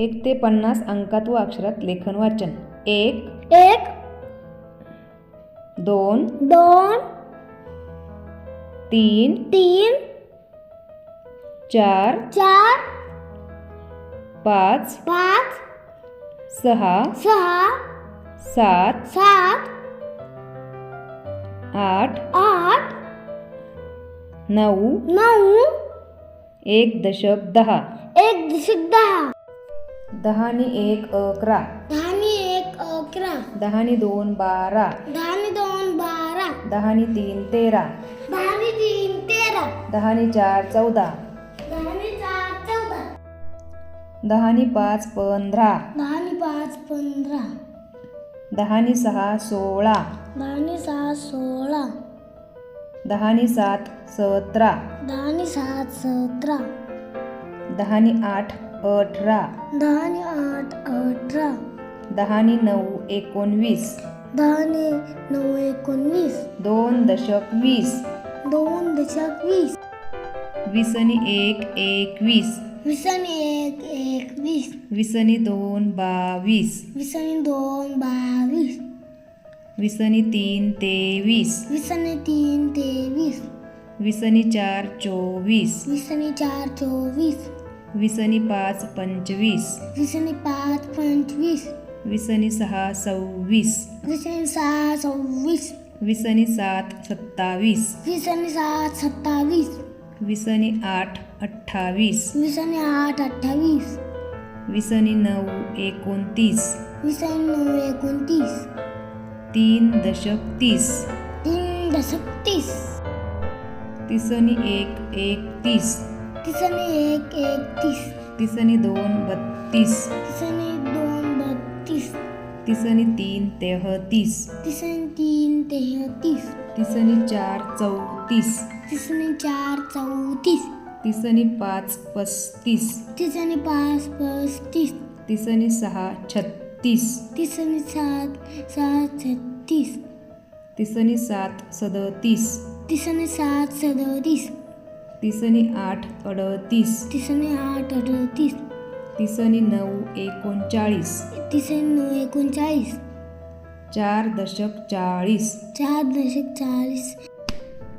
1 ते 50 अंकात व अक्षरात लेखन वाचन. 1 1 2 2 3 3 4 4 5 5 6 6 7 7 8 8 9 9 1 दशक 10. 1 दशक 10. 10 नी 1 11. 10 नी 1 11. 10 नी 2 12. 10 नी 2 12. 10 नी 3 13. 10 नी 3 13. 10 नी 4 14. 10 नी 4 14. 10 नी 5 15. 10 नी 5 15. 10 नी 6 16. 10 नी 6 16. 10 नी 7 17. 10 नी 7 17. 10 नी 8 18. 10 नी 8 18. 10 नी 9 19. 10 नी 9 19. 2 दशक 20. 2 दशक 20. 20 नी 1 21. 20 नी 1 21. 20 नी 2 22. 20 नी 2 22. 20 नी 3 23. 20 नी 3 23. 20 नी 4 24. 20 नी 4 24. 20 नी 5 25. 20 नी 5 25. 20 नी 6 26. 20 नी 6 26. 20 नी 7 27. 20 नी 7 27. 20 नी 8 28. 20 नी 8 28. 20 नी 9 29. 20 नी 9 29. 3 दशक 30. 3 दशक 30. 30 नी 1 31. 30 नी 1 31. 30 नी 2 32. 30 नी 2 32. 30 नी 3 33. 30 नी 3 33. 30 नी 4 34. 30 नी 4 34. 30 नी 5 35. 30 नी 5 35. 30 नी 6 36. 30 नी 7 36. 30 नी 7 37. 30 नी 7 37. 30 नी 8 38. 30 नी 8 38. 30 नी 9 39. 30 नी 9 39. 4 दशक 40. 4 दशक 40.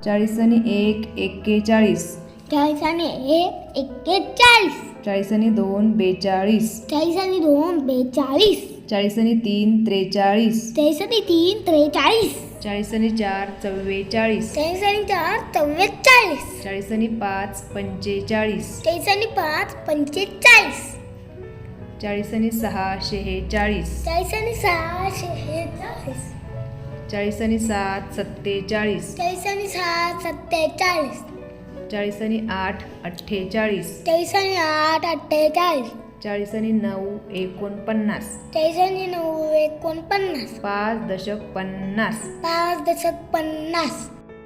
40 नी 1 41. 40 नी 1 41. 40 नी 2 42. 40 नी 2 42. 40 नी 3 43. 40 नी 3 43. 40 नी 4 44. 40 नी 4 44. 40 नी 5 45. 40 नी 5 45. 40 नी 6 46. 40 नी 6 46. 40 नी 7 47. 40 नी 7 47. 40 नी 8 48. 40 नी 8 48. 40 नी 9 49. 40 नी 9 49. 5 दशक 50. 5 दशक 50.